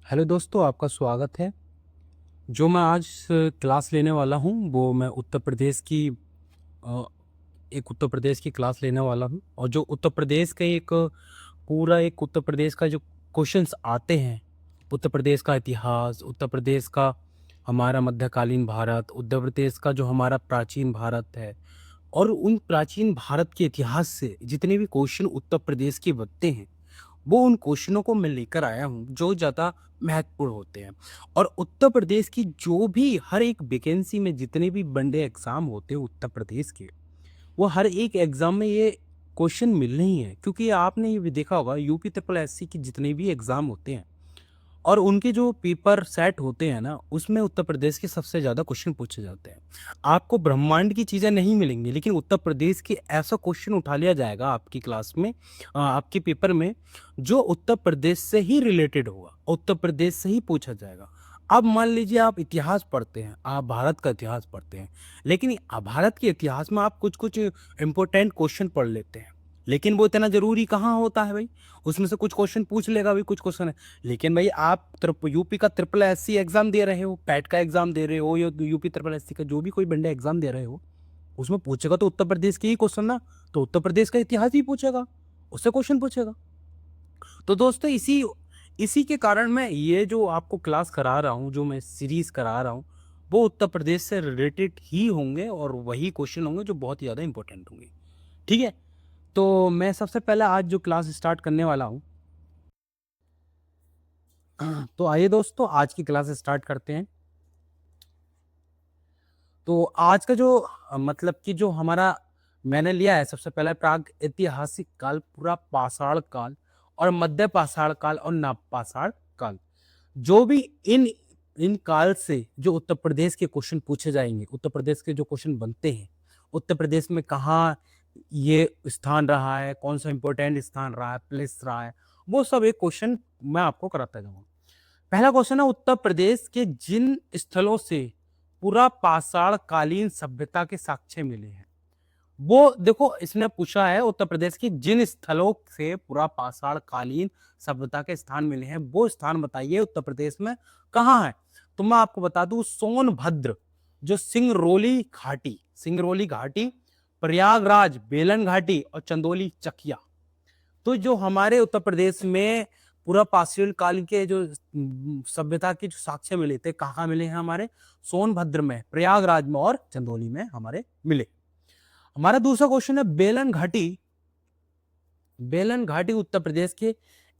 Hello दोस्तों, आपका स्वागत है। जो मैं आज क्लास लेने वाला हूँ वो मैं उत्तर प्रदेश की अ, एक उत्तर प्रदेश की क्लास लेने वाला हूँ। और जो उत्तर प्रदेश का एक उत्तर प्रदेश का जो क्वेश्चंस आते हैं, उत्तर प्रदेश का इतिहास, उत्तर प्रदेश का हमारा मध्यकालीन भारत, उत्तर प्रदेश का जो हमारा प्राचीन भारत है, और उन प्राचीन भारत के इतिहास से जितने भी क्वेश्चन उत्तर प्रदेश के बनते हैं, वो उन क्वेश्चनों को मैं लेकर आया हूँ जो ज़्यादा महत्वपूर्ण होते हैं। और उत्तर प्रदेश की जो भी हर एक वैकेंसी में जितने भी वनडे एग्ज़ाम होते हैं उत्तर प्रदेश के, वो हर एक एग्ज़ाम में ये क्वेश्चन मिलने ही है, क्योंकि आपने ये भी देखा होगा यूपी ट्रिपल एससी के जितने भी एग्ज़ाम होते हैं और उनके जो पेपर सेट होते हैं ना, उसमें उत्तर प्रदेश के सबसे ज़्यादा क्वेश्चन पूछे जाते हैं। आपको ब्रह्मांड की चीज़ें नहीं मिलेंगी, लेकिन उत्तर प्रदेश के ऐसा क्वेश्चन उठा लिया जाएगा आपकी क्लास में, आपके पेपर में, जो उत्तर प्रदेश से ही रिलेटेड होगा, उत्तर प्रदेश से ही पूछा जाएगा। अब मान लीजिए आप इतिहास पढ़ते हैं, आप भारत का इतिहास पढ़ते हैं, लेकिन भारत के इतिहास में आप कुछ-कुछ इम्पोर्टेंट क्वेश्चन पढ़ लेते हैं, लेकिन वो इतना ज़रूरी कहाँ होता है भई? उसमें से कुछ क्वेश्चन पूछ लेगा भई, कुछ क्वेश्चन है। लेकिन भाई आप यूपी का ट्रिपल एससी एग्जाम दे रहे हो, पैट का एग्जाम दे रहे हो, या यूपी ट्रिपल एससी का जो भी कोई बंदा एग्जाम दे रहे हो, उसमें पूछेगा तो उत्तर प्रदेश के ही क्वेश्चन ना, तो उत्तर प्रदेश का इतिहास ही पूछेगा, उससे क्वेश्चन पूछेगा। तो दोस्तों इसी इसी के कारण मैं ये जो आपको क्लास करा रहा हूँ, जो मैं सीरीज करा रहा हूँ, वो उत्तर प्रदेश से रिलेटेड ही होंगे और वही क्वेश्चन होंगे जो बहुत ही ज़्यादा इंपॉर्टेंट होंगे। ठीक है, तो मैं सबसे पहले आज जो क्लास स्टार्ट करने वाला हूँ, तो आइए दोस्तों आज की क्लास स्टार्ट करते हैं। तो आज का जो मतलब कि जो हमारा मैंने लिया है, सबसे पहले प्राग ऐतिहासिक काल, पूरा पाषाण काल, और मध्य पाषाण काल और नव पाषाण काल। जो भी इन इन काल से जो उत्तर प्रदेश के क्वेश्चन पूछे जाएंगे, उत्तर प्रदेश के जो क्वेश्चन बनते हैं, उत्तर प्रदेश में कहाँ ये स्थान रहा है, कौन सा इंपॉर्टेंट स्थान रहा है, प्लेस रहा है, वो सब एक क्वेश्चन मैं आपको कराता जाऊंगा। पहला क्वेश्चन है, उत्तर प्रदेश के जिन स्थलों से पूरा पाषाण कालीन सभ्यता के साक्ष्य मिले हैं, वो देखो इसने पूछा है उत्तर प्रदेश की जिन स्थलों से पूरा पाषाण कालीन सभ्यता के स्थान मिले हैं, वो स्थान बताइए उत्तर प्रदेश में कहाँ है। तो मैं आपको बता दूं, सोनभद्र, जो सिंगरौली घाटी, प्रयागराज बेलन घाटी और चंदौली चकिया। तो जो हमारे उत्तर प्रदेश में पूरा पाषाण काल के जो सभ्यता के जो साक्ष्य मिले थे, कहाँ मिले हैं हमारे? सोनभद्र में, प्रयागराज में और चंदौली में हमारे मिले। हमारा दूसरा क्वेश्चन है, बेलन घाटी उत्तर प्रदेश के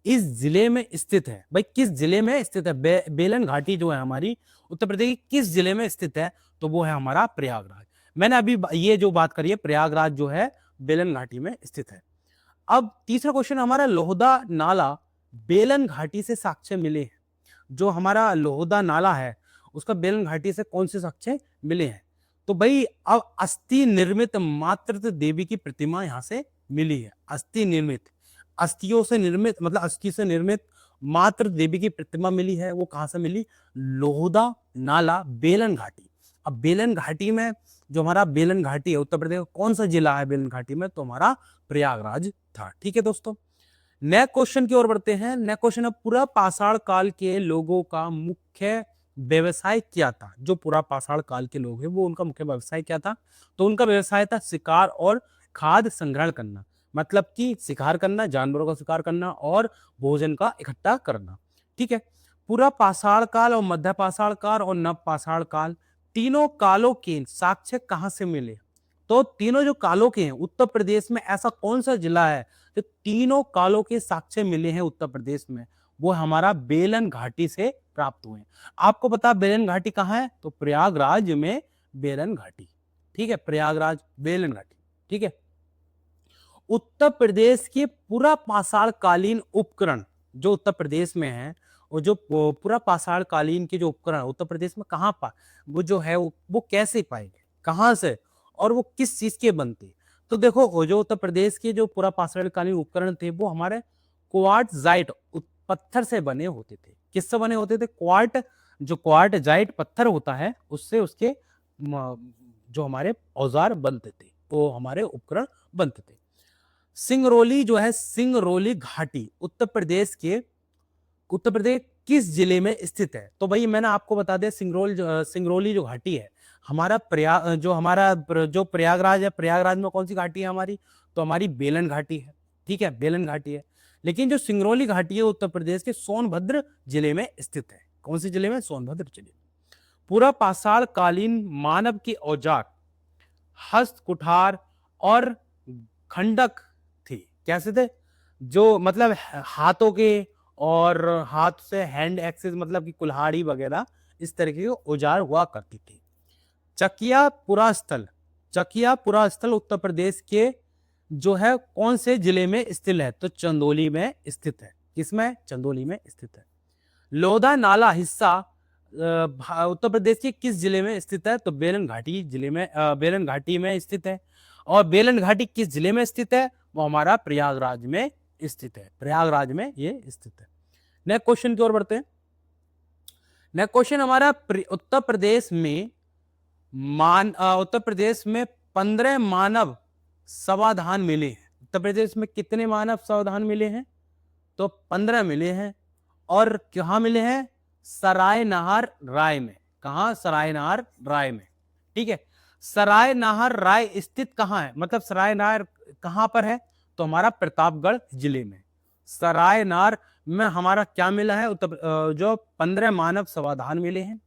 इस जिले में स्थित है। भाई किस जिले में स्थित है? बेलन घाटी जो है हमारी उत्तर प्रदेश की किस जिले में स्थित है? तो वो है हमारा प्रयागराज। मैंने अभी ये जो बात करी है, प्रयागराज जो है बेलन घाटी में स्थित है। अब तीसरा क्वेश्चन हमारा, लोहदा नाला बेलन घाटी से साक्ष्य मिले हैं। जो हमारा लोहदा नाला है, उसका बेलन घाटी से कौन से साक्ष्य मिले हैं? तो भाई अब अस्थि निर्मित मातृ देवी की प्रतिमा यहां से मिली है। अस्थि निर्मित, अस्थियों से निर्मित मतलब अस्थि से निर्मित मातृ देवी की प्रतिमा मिली है। वो कहां से मिली? लोहदा नाला बेलन घाटी। अब बेलन घाटी में, जो हमारा बेलन घाटी है उत्तर प्रदेश का कौन सा जिला है बेलन घाटी में? तो हमारा प्रयागराज था। ठीक है दोस्तों, नए क्वेश्चन की ओर बढ़ते हैं। नए क्वेश्चन है, पूरा पाषाण काल के लोगों का मुख्य व्यवसाय क्या था? जो पूरा पाषाण काल के लोग हैं, वो उनका मुख्य व्यवसाय क्या था? तो उनका व्यवसाय था शिकार और खाद्य संग्रहण करना। मतलब कि शिकार करना, जानवरों का शिकार करना और भोजन का इकट्ठा करना। ठीक है, पूरा पाषाण काल और मध्य पाषाण काल और नव पाषाण काल, तीनों कालों के साक्ष्य कहां से मिले? तो तीनों जो कालों के हैं, उत्तर प्रदेश में ऐसा कौन सा जिला है जो तीनों कालों के साक्ष्य मिले हैं उत्तर प्रदेश में? वो हमारा बेलन घाटी से प्राप्त हुए हैं। आपको पता बेलन घाटी कहाँ है? तो प्रयागराज में बेलन घाटी। ठीक है, प्रयागराज बेलन घाटी। ठीक है, उत्तर प्रदेश के पूरा पाषाण कालीन उपकरण जो उत्तर प्रदेश में है, और जो पूरा पाषाण कालीन के जो उपकरण उत्तर प्रदेश में कहाँ पा वो जो है वो कैसे पाए गए, कहाँ से, और वो किस चीज के बनते? तो देखो, वो जो उत्तर प्रदेश के जो पूरा पाषाण कालीन उपकरण थे, वो हमारे क्वार्टजाइट पत्थर से बने होते थे। किससे बने होते थे? जो क्वार्टजाइट पत्थर होता है, उससे उसके जो हमारे औजार बनते थे, वो हमारे उपकरण बनते थे। सिंगरौली जो है, सिंगरौली घाटी उत्तर प्रदेश किस जिले में स्थित है? तो भाई मैंने आपको बता दिया, सिंगरौली जो घाटी है हमारा, जो प्रयागराज है, प्रयागराज में कौन सी घाटी है हमारी? तो हमारी बेलन घाटी है। ठीक है, बेलन घाटी है। लेकिन जो सिंगरौली घाटी है उत्तर प्रदेश के सोनभद्र जिले में स्थित है। कौन से जिले में? सोनभद्र जिले में। पूरा पाषाण कालीन मानव के औजार, हस्त कुठार और खंडक थी। कैसे थे? जो मतलब हाथों के, और हाथ से हैंड एक्सेस मतलब कि कुल्हाड़ी वगैरह इस तरीके के औजार हुआ करती थी। चकिया पुरास्थल, चकिया पुरास्थल उत्तर प्रदेश के जो है कौन से जिले में स्थित है? तो चंदौली में स्थित है। किसमें? चंदौली में स्थित है। लोधा नाला हिस्सा उत्तर प्रदेश के किस जिले में स्थित है? तो बेलन घाटी जिले में, बेलन घाटी में स्थित है। और बेलन घाटी किस जिले में स्थित है? वो हमारा प्रयागराज में स्थित है। प्रयागराज में ये स्थित है। नेक्स्ट क्वेश्चन की ओर बढ़ते हैं। नेक्स्ट क्वेश्चन हमारा, उत्तर प्रदेश में उत्तर प्रदेश में 15 मानव समाधान मिले हैं। उत्तर प्रदेश में कितने मानव समाधान मिले हैं? तो 15 मिले हैं। और कहां मिले हैं? सराय नाहर राय में। कहां? सराय नाहर राय में। ठीक है, सराय नाहर राय स्थित कहां है? मतलब सराय नाहर कहां पर है? तो हमारा प्रतापगढ़ जिले में। सराय नाहर में हमारा क्या मिला है? जो 15 मानव समाधान मिले हैं।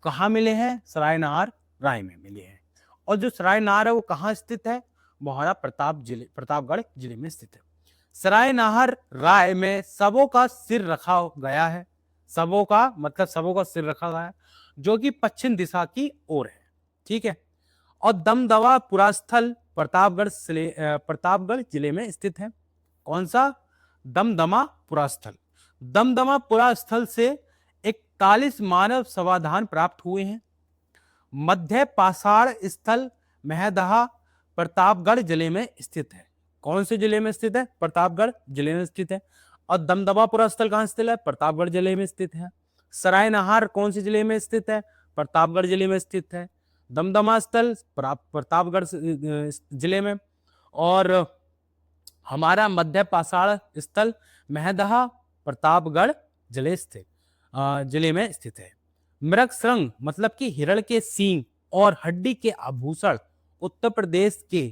कहां मिले हैं? सराय नाहर राय में मिले हैं। और जो सराय नाहर है वो कहां स्थित है? वो हमारा प्रतापगढ़ जिले में स्थित है। सराय नाहर राय में सबों का सिर रखा गया है। सबों का मतलब सबों का सिर रखा गया है, जो कि पश्चिम दिशा की ओर है। ठीक है। और दमदमा पुरास्थल प्रतापगढ़ जिले में स्थित है। कौन सा? दमदमा पुरास्थल। दमदमा पुरास्थल से 41 मानव समाधान प्राप्त हुए हैं। मध्य पाषाण स्थल महदहा प्रतापगढ़ जिले में स्थित है। कौन से जिले में स्थित है? प्रतापगढ़ जिले में स्थित है। और दमदमा पुरास्थल कहां स्थित है? प्रतापगढ़ जिले में स्थित है। सराय नाहर कौन से जिले में स्थित है? प्रतापगढ़ जिले में स्थित है। दमदमा स्थल प्रतापगढ़ जिले में। और हमारा मध्य पाषाण स्थल महदहा प्रतापगढ़ जिले में स्थित है। मृग श्रृंग मतलब कि हिरण के सींग और हड्डी के आभूषण उत्तर प्रदेश के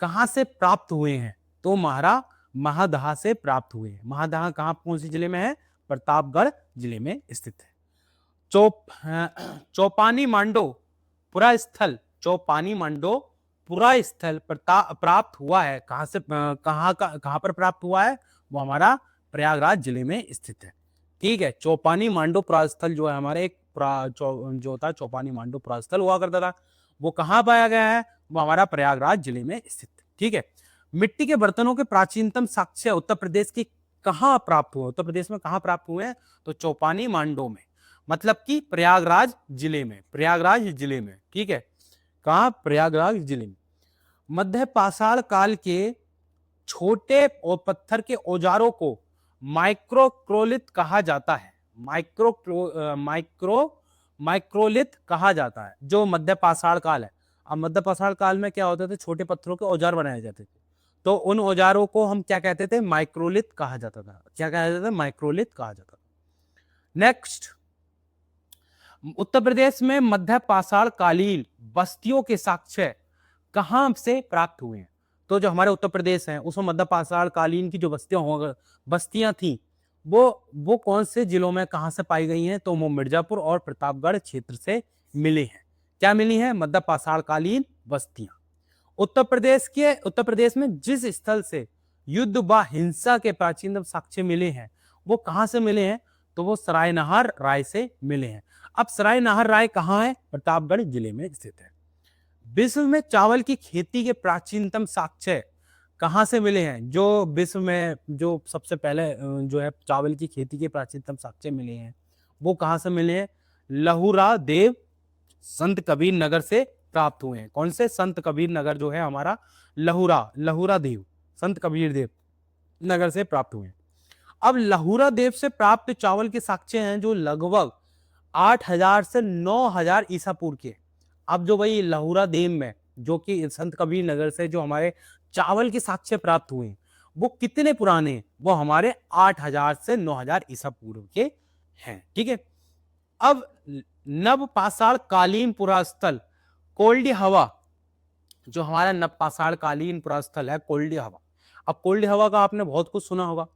कहां से प्राप्त हुए हैं? तो महदहा से प्राप्त हुए हैं। महदहा कहां, कौन सी जिले में है? प्रतापगढ़ जिले में स्थित है। चौपानी मांडो पुरास्थल, चौपानी मांडो पुरास्थल प्राप्त हुआ है। कहां से, कहां पर प्राप्त हुआ है? वो हमारा प्रयागराज जिले में स्थित है। ठीक है, चौपानी मांडो पुरास्थल जो है हमारे एक जो था चौपानी मांडो पुरास्थल हुआ करता था, वो कहां पाया गया है? वो हमारा प्रयागराज जिले में स्थित है। ठीक है। मिट्टी के बर्तनों के प्राचीनतम साक्ष्य उत्तर प्रदेश की कहां प्राप्त हुए? उत्तर प्रदेश में कहां प्राप्त हुए हैं? तो चौपानी मांडो में, मतलब कि प्रयागराज जिले में। प्रयागराज जिले में। ठीक है, कहां? प्रयागराज जिले में। मध्य पाषाण काल के छोटे और पत्थर के औजारों को माइक्रोक्रोलिथ कहा जाता है। माइक्रोलिथ कहा जाता है, जो मध्य पाषाण काल है। अब मध्य पाषाण काल में क्या होते थे? छोटे पत्थरों के औजार बनाए जाते थे, तो उन औजारों को हम क्या कहते थे? माइक्रोलिथ कहा जाता था। क्या कहा जाता था? माइक्रोलिथ कहा जाता था। नेक्स्ट, उत्तर प्रदेश में मध्य पाषाण कालीन बस्तियों के साक्ष्य कहां से प्राप्त हुए हैं? तो जो हमारे उत्तर प्रदेश है उसमें मध्य पाषाण कालीन की जो बस्तियां थी वो कौन से जिलों में कहां से पाई गई हैं? तो वो मिर्जापुर और प्रतापगढ़ क्षेत्र से मिली हैं। क्या मिली हैं? मध्य पाषाण कालीन बस्तियां। उत्तर प्रदेश में जिस स्थल से युद्ध व हिंसा के प्राचीनतम साक्ष्य मिले हैं वो कहां से मिले हैं? तो वो सराय नाहर राय से मिले हैं। अब सराय नाहर राय कहां है? प्रतापगढ़ जिले में स्थित है। विश्व में चावल की खेती के प्राचीनतम साक्ष्य कहां से मिले हैं? जो विश्व में जो सबसे पहले जो है चावल की खेती के प्राचीनतम साक्ष्य मिले हैं वो कहां से मिले हैं? लहुरा देव संत कबीर नगर से प्राप्त हुए हैं। कौन से? संत कबीर नगर जो है हमारा लहुरा देव संत कबीर देव नगर से प्राप्त हुए हैं। अब लहुरा देव से प्राप्त चावल के साक्ष्य हैं जो लगभग 8000 से 9000 ईसा पूर्व के। अब जो भाई लहुरा देव में जो कि संत कबीर नगर से जो हमारे चावल के साक्ष्य प्राप्त हुए हैं वो कितने पुराने हैं? वो हमारे 8000 से 9000 ईसा पूर्व के हैं। ठीक है, अब नव पाषाण कालीन पुरास्थल कोल्डी हवा, जो हमारा नव पाषाण कालीन पुरास्थल है कोल्डी हवा। अब कोल्डी हवा का आपने बहुत कुछ सुना होगा,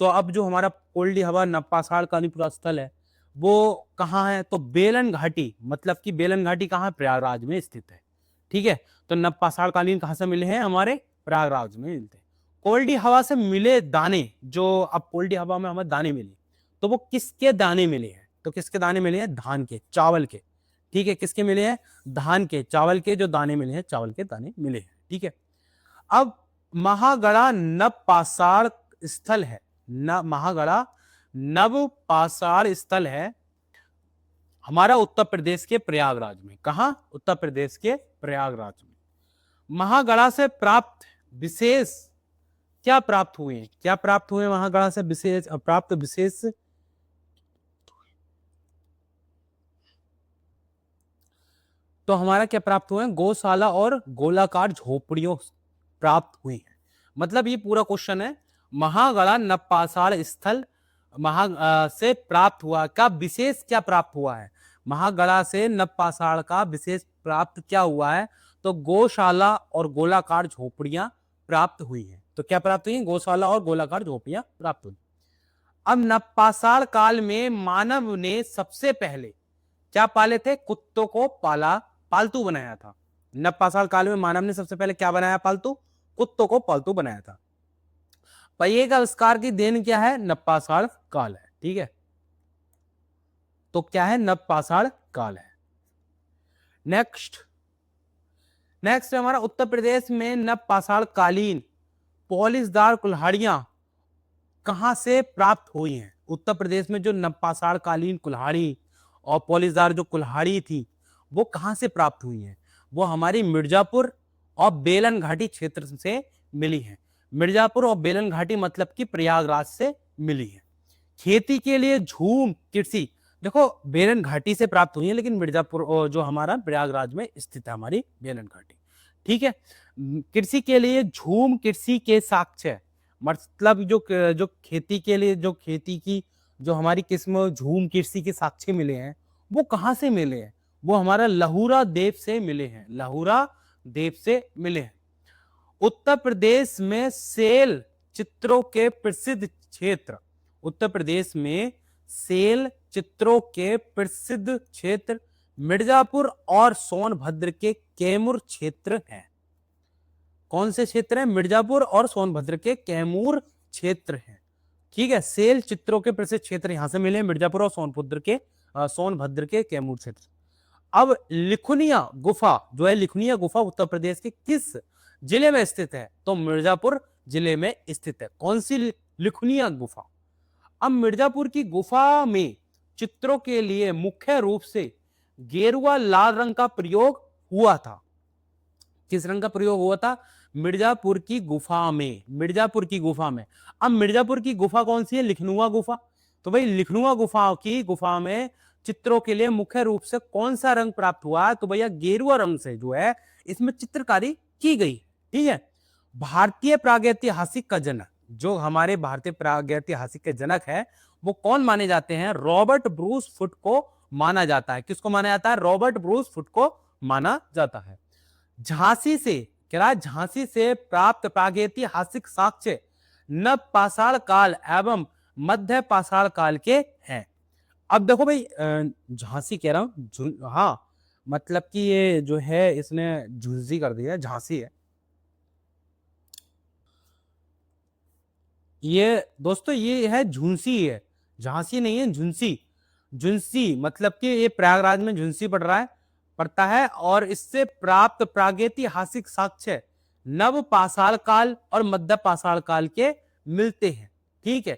तो अब जो हमारा कोल्डी हवा नव पाषाण कालीन पुरास्थल है वो कहाँ है, तो बेलन घाटी, मतलब कि बेलन घाटी कहाँ है, प्रयागराज में स्थित है। ठीक है, तो नव पाषाण कालीन कहाँ से मिले हैं, हमारे प्रयागराज में मिलते हैं। कोल्डी हवा से मिले दाने, जो अब कोल्डी हवा में हमें दाने मिले, तो वो किसके दाने मिले हैं, तो किसके दाने मिले हैं, धान के, चावल के। ठीक है, किसके मिले हैं, धान के, चावल के जो दाने मिले हैं, चावल के दाने मिले हैं। ठीक है, अब महागढ़ा नव पाषाण स्थल है, महागढ़ा नव पाषाण स्थल है हमारा उत्तर प्रदेश के प्रयागराज में। कहा, उत्तर प्रदेश के प्रयागराज में। महागढ़ा से प्राप्त विशेष क्या प्राप्त हुए, क्या प्राप्त हुए महागढ़ा से विशेष प्राप्त विशेष, तो हमारा क्या प्राप्त हुए, गौशाला और गोलाकार झोपड़ियों प्राप्त हुई हैं। मतलब ये पूरा क्वेश्चन है, महागढ़ा नव पाषाण स्थल से प्राप्त हुआ, का विशेष क्या प्राप्त हुआ है, महागढ़ा से नव पाषाण का विशेष प्राप्त क्या हुआ है, तो गौशाला और गोलाकार झोपड़ियां प्राप्त हुई हैं। तो क्या प्राप्त हुई, गौशाला और गोलाकार झोपड़ियां प्राप्त हुई। अब नव पाषाण काल में मानव ने सबसे पहले क्या पाले थे, कुत्तों को पालतू बनाया था। नव पाषाण काल में मानव ने सबसे पहले क्या बनाया, पालतू, कुत्तों को पालतू बनाया था। पहिए का आविष्कार की देन क्या है, नव पाषाण काल है। ठीक है, तो क्या है, नव पाषाण काल है। नेक्स्ट हमारा उत्तर प्रदेश में नव पाषाण कालीन पॉलिशदार कुल्हाड़ियां कहां से प्राप्त हुई हैं। उत्तर प्रदेश में जो नव पाषाण कालीन कुल्हाड़ी और पॉलिशदार जो कुल्हाड़ी थी वो कहां से प्राप्त हुई है, वो हमारी मिर्जापुर और बेलन घाटी क्षेत्र से मिली है। मिर्जापुर और बेलन घाटी मतलब कि प्रयागराज से मिली है। खेती के लिए झूम कृषि, देखो बेलन घाटी से प्राप्त हुई है, लेकिन मिर्जापुर जो हमारा प्रयागराज में स्थित है हमारी बेलन घाटी। ठीक है, कृषि के लिए झूम कृषि के साक्ष्य, मतलब जो खेती के लिए, जो खेती की जो हमारी किस्म झूम कृषि के साक्ष्य मिले हैं, वो कहां से मिले हैं, वो हमारा लहुरा देव से मिले हैं, लहुरा देव से मिले हैं। उत्तर प्रदेश में सेल चित्रों के प्रसिद्ध क्षेत्र, उत्तर प्रदेश में सेल चित्रों के प्रसिद्ध क्षेत्र मिर्जापुर और सोनभद्र के कैमूर क्षेत्र हैं। कौन से क्षेत्र हैं, मिर्जापुर और सोनभद्र के कैमूर क्षेत्र हैं। ठीक है, सेल चित्रों के प्रसिद्ध क्षेत्र यहां से मिले, मिर्जापुर और सोनभद्र के कैमूर क्षेत्र। अब लिखुनिया गुफा जो है, लिखुनिया गुफा उत्तर प्रदेश के किस जिले में स्थित है, तो मिर्जापुर जिले में स्थित है। कौन सी लिखुनिया गुफा, अब मिर्जापुर की गुफा में चित्रों के लिए मुख्य रूप से गेरुआ लाल रंग का प्रयोग हुआ था। किस रंग का प्रयोग हुआ था, मिर्जापुर की गुफा में, मिर्जापुर की गुफा में। अब मिर्जापुर की गुफा कौन सी है, लिखनुआ गुफा। तो भाई लिखनुआ गुफा में चित्रों के लिए मुख्य रूप से कौन सा रंग प्राप्त हुआ है, तो भैया गेरुआ रंग से जो है इसमें चित्रकारी की गई। ठीक है, भारतीय प्रागैतिहासिक का जनक, जो हमारे भारतीय प्रागैतिहासिक के जनक है वो कौन माने जाते हैं, रॉबर्ट ब्रूस फुट को माना जाता है। किसको माना जाता है, रॉबर्ट ब्रूस फुट को माना जाता है। झांसी से क्या, झांसी से प्राप्त प्रागैतिहासिक साक्ष्य नव पाषाण काल एवं मध्य पाषाण काल के हैं। अब देखो भाई झांसी कह रहा हूं, हाँ मतलब कि ये जो है इसने झुंसी कर दिया, झांसी है ये दोस्तों, ये है झुंसी है, झांसी नहीं है, झुंसी। झुंसी मतलब कि ये प्रयागराज में झुंसी पड़ता है और इससे प्राप्त प्रागैतिहासिक साक्ष्य नव पाषाण काल और मध्य पाषाण काल के मिलते हैं। ठीक है,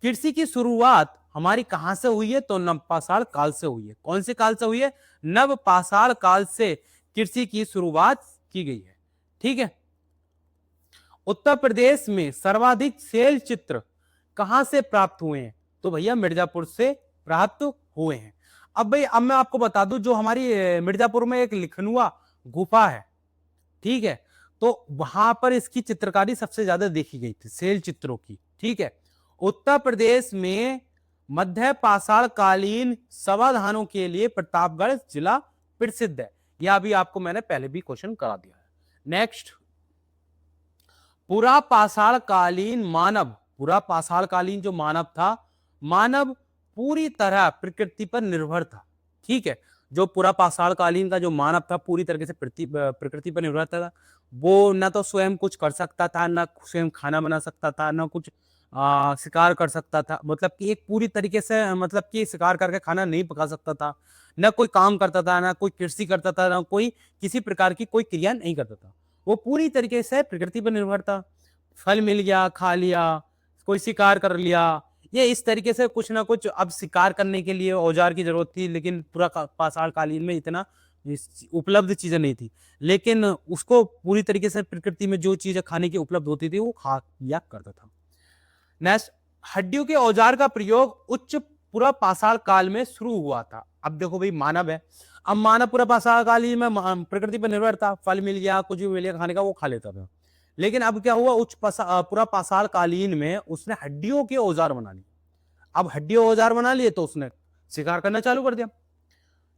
कृषि की शुरुआत हमारी कहां से हुई है, तो नव पाषाण काल से हुई है। कौन से काल से हुई है, नव पाषाण काल से कृषि की शुरुआत की गई है। ठीक है, उत्तर प्रदेश में सर्वाधिक सेल चित्र कहां से प्राप्त हुए हैं, तो भैया मिर्जापुर से प्राप्त हुए हैं। अब भाई अब मैं आपको बता दूं, जो हमारी मिर्जापुर में एक लिखनुआ गुफा है, ठीक है, तो वहां पर इसकी चित्रकारी सबसे ज्यादा देखी गई थी, सेल चित्रों की। ठीक है, उत्तर प्रदेश में मध्य पाषाण कालीन समाधानों के लिए प्रतापगढ़ जिला प्रसिद्ध है। यह भी आपको मैंने पहले भी क्वेश्चन करा दिया है। नेक्स्ट, पूरा पाषाण कालीन मानव, पूरा पाषाण कालीन जो मानव था, मानव पूरी तरह प्रकृति पर निर्भर था। ठीक है, जो पूरा पाषाण कालीन का जो मानव था पूरी तरीके से प्रकृति पर निर्भर था। वो न तो स्वयं कुछ कर सकता था, न स्वयं खाना बना सकता था, न कुछ शिकार कर सकता था। मतलब कि एक पूरी तरीके से मतलब कि शिकार करके खाना नहीं पका सकता था, न कोई काम करता था, न कोई कृषि करता था, न कोई किसी प्रकार की कोई क्रिया नहीं करता था। वो पूरी तरीके से प्रकृति पर निर्भर था। फल मिल गया खा लिया, कोई शिकार कर लिया, ये इस तरीके से कुछ ना कुछ। अब शिकार करने के लिए औजार की जरूरत थी, लेकिन पूरा पाषाण कालीन में इतना उपलब्ध चीजें नहीं थी, लेकिन उसको पूरी तरीके से प्रकृति में जो चीजें खाने की उपलब्ध होती थी वो खा लिया करता था। नेक्स्ट, हड्डियों के औजार का प्रयोग उच्च पूरा पाषाण काल में शुरू हुआ था। अब देखो भाई, मानव है, अब मानव पूरा पाषाण कालीन में प्रकृति पर निर्भर था, फल मिल गया कुछ भी मिल गया खाने का वो खा लेता था। लेकिन अब क्या हुआ, पूरा पाषाण कालीन में उसने हड्डियों के औजार बना लिए। अब हड्डियों औजार बना लिए तो उसने शिकार करना चालू कर दिया।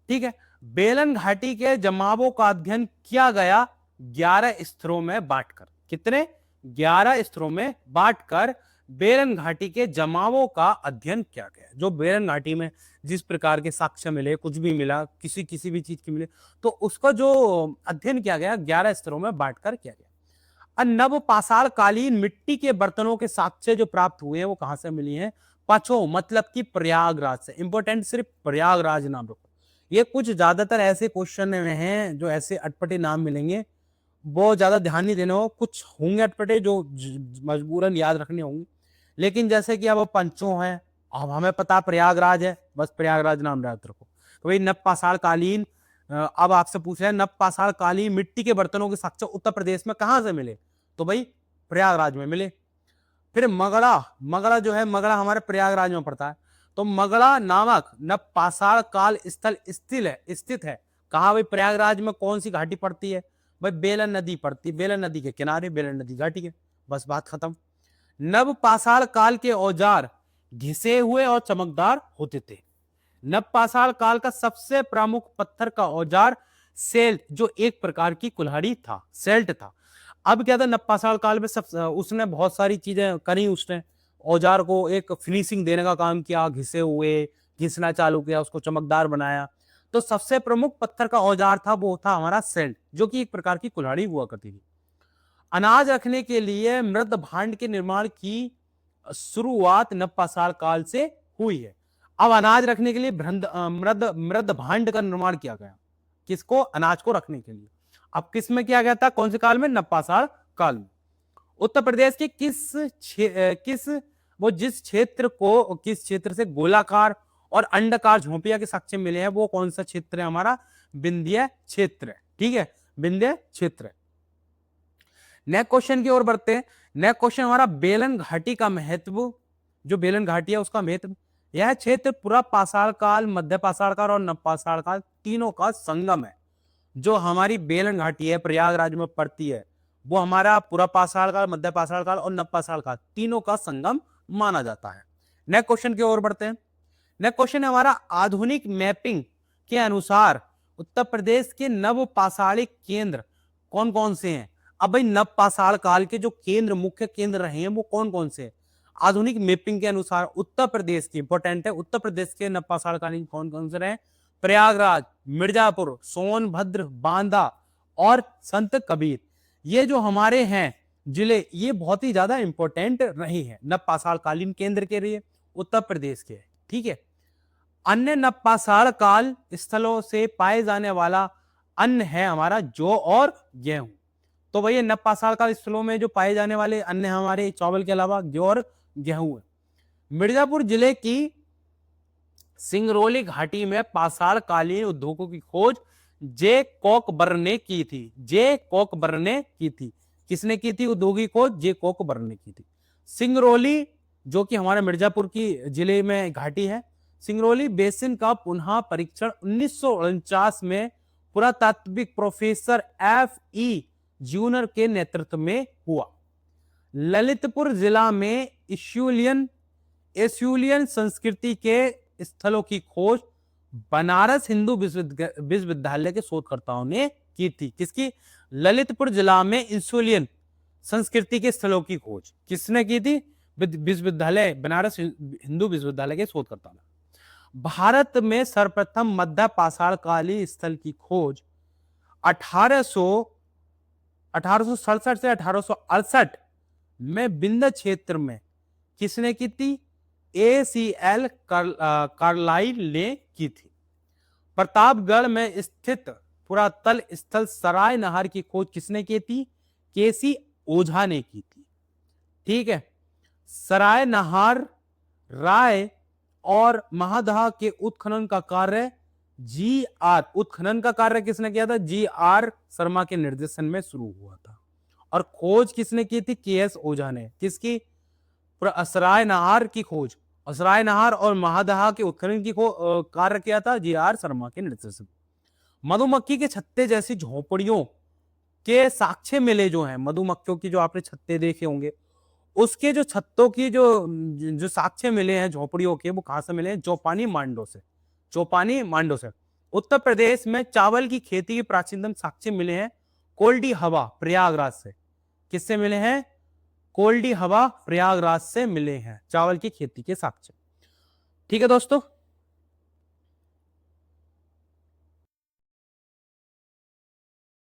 ठीक है, बेलन घाटी के जमावों का अध्ययन किया गया 11 स्तरों में बांटकर। कितने? 11 स्तरों में बांटकर बेलन घाटी के जमावों का अध्ययन किया गया। जो बेलन घाटी में जिस प्रकार के साक्ष्य मिले, कुछ भी मिला, किसी भी चीज की मिले, तो उसका जो अध्ययन किया गया 11 स्तरों में बांटकर किया गया। नव पाषाण कालीन मिट्टी के बर्तनों के साक्ष्य जो प्राप्त हुए हैं वो कहां से मिली हैं? पछो, मतलब कि प्रयागराज से। इंपॉर्टेंट सिर्फ प्रयागराज नाम रखो। ये कुछ ज्यादातर ऐसे क्वेश्चन में हैं जो ऐसे अटपटे नाम मिलेंगे, वो ज्यादा ध्यान नहीं देना हो। कुछ होंगे अटपटे जो मजबूरन याद रखने होंगे, लेकिन जैसे कि अब पंचों है, अब हमें पता प्रयागराज है, बस प्रयागराज नाम याद रखो। तो भाई नव पाषाण कालीन, अब आपसे पूछ रहे हैं नव पाषाण कालीन मिट्टी के बर्तनों के साक्ष्य उत्तर प्रदेश में कहां से मिले? तो भाई प्रयागराज में मिले। फिर मगड़ा, मगड़ा जो है, मगड़ा हमारे प्रयागराज में पड़ता है। तो मगड़ा नामक नव पाषाण काल स्थल स्थित है कहां भाई? प्रयागराज में। कौन सी घाटी पड़ती है भाई? बेलन नदी पड़ती है, बेलन नदी के किनारे, बेलन नदी घाटी के। बस बात खत्म। नव पाषाण काल के औजार घिसे हुए और चमकदार होते थे। नव पाषाण काल का सबसे प्रमुख पत्थर का औजार सेल्ट, जो एक प्रकार की कुल्हाड़ी था, सेल्ट था। अब क्या था, नव पाषाण काल में सब उसने बहुत सारी चीजें करी, उसने औजार को एक फिनिशिंग देने का काम किया, घिसे हुए, घिसना चालू किया, उसको चमकदार बनाया। तो सबसे प्रमुख पत्थर का औजार था वो था हमारा सेल्ट, जो कि एक प्रकार की कुल्हाड़ी हुआ करती थी। अनाज रखने के लिए मृद भांड के निर्माण की शुरुआत नव पाषाण काल से हुई है। अब अनाज रखने के लिए मृद भांड का निर्माण किया गया। किसको? अनाज को रखने के लिए। अब किस में किया गया था? कौन से काल में? नव पाषाण काल में। उत्तर प्रदेश के जिस क्षेत्र से गोलाकार और अंडाकार झोंपिया के साक्ष्य मिले हैं वो कौन सा क्षेत्र है? हमारा विंध्य क्षेत्र है। ठीक है, विंध्य क्षेत्र। नेक्स्ट क्वेश्चन की ओर बढ़ते हैं। नेक्स्ट क्वेश्चन हमारा बेलन घाटी का महत्व। जो बेलन घाटी है उसका महत्व। यह क्षेत्र पूरा पाषाण काल, मध्य पाषाण काल और नव पाषाण काल तीनों का संगम है। जो हमारी बेलन घाटी है प्रयागराज में पड़ती है, वो हमारा पूरा पाषाण काल, मध्य पाषाण काल और नव पाषाण काल तीनों का संगम माना जाता है। नेक्स्ट क्वेश्चन की ओर बढ़ते हैं। नेक्स्ट क्वेश्चन है हमारा, आधुनिक मैपिंग के अनुसार उत्तर प्रदेश के नव पाषाणिक केंद्र कौन कौन से हैं? अब भाई नव पाषाण काल के जो केंद्र, मुख्य केंद्र रहे हैं वो कौन कौन से हैं? आधुनिक मैपिंग के अनुसार उत्तर प्रदेश की, इंपॉर्टेंट है, उत्तर प्रदेश के नव पाषाण कालीन कौन कौन से रहे? प्रयागराज, मिर्जापुर, सोनभद्र, बांदा और संत कबीर। ये जो हमारे हैं जिले, ये बहुत ही ज्यादा इंपॉर्टेंट रहे हैं नव पाषाण कालीन केंद्र के लिए, उत्तर प्रदेश के। ठीक है, अन्य नव पाषाण काल स्थलों से पाए जाने वाला अन्न है हमारा जौ और गेहूं। तो भैया नव पाषाण काल स्थलों में जो पाए जाने वाले अन्न हमारे चावल के अलावा जौ और गेहूं है। मिर्जापुर जिले की सिंगरौली घाटी में पाषाण कालीन उद्योगों की खोज जे कॉकबर्न ने की थी। जे कॉकबर्न ने की थी। किसने की थी उद्योग की खोज? जे कॉकबर्न ने की थी। सिंगरौली जो कि हमारे मिर्जापुर की जिले में घाटी है, सिंगरौली बेसिन का पुनः परीक्षण 1949 में पुरातात्विक प्रोफेसर F.E. जूनर के नेतृत्व में हुआ। ललितपुर जिला में एस्यूलियन संस्कृति के स्थलों की खोज बनारस हिंदू विश्वविद्यालय के शोधकर्ताओं ने की थी। किसकी? ललितपुर जिला में एस्यूलियन संस्कृति के स्थलों की खोज किसने की थी? विश्वविद्यालय, बनारस हिंदू विश्वविद्यालय के शोधकर्ता ने। भारत में सर्वप्रथम मध्य पाषाण कालीन स्थल की खोज 1867 से 1868 में विंध्य क्षेत्र में किसने की थी? ACL कार्लाइल ने की थी। प्रतापगढ़ में स्थित पुरातन स्थल सराय नहर की खोज किसने की थी? KC ओझा ने की थी। ठीक है, सराय नहर, राय और महादहा के उत्खनन का कार्य उत्खनन का कार्य किसने किया था? GR शर्मा के निर्देशन में शुरू हुआ था। और खोज किसने की थी? KS ओझा ने। किसकी? सराय नहर की खोज, सराय नहर और महादहा के उत्खनन की कार्य किया था GR शर्मा के निर्देशन। मधुमक्खी के छत्ते जैसी झोपड़ियों के साक्ष्य मिले जो हैं, मधुमक्खियों की जो आपने छत्ते देखे होंगे, उसके जो छत्तों की जो साक्ष्य मिले हैं झोपड़ियों के, वो कहां से मिले हैं? चौपानी मांडो से। चौपानी मांडो से। उत्तर प्रदेश में चावल की खेती के प्राचीनतम साक्ष्य मिले हैं कोल्डी हवा, प्रयागराज से। किससे मिले हैं? कोल्डी हवा, प्रयागराज से मिले हैं चावल की खेती के साक्ष्य। ठीक है दोस्तों।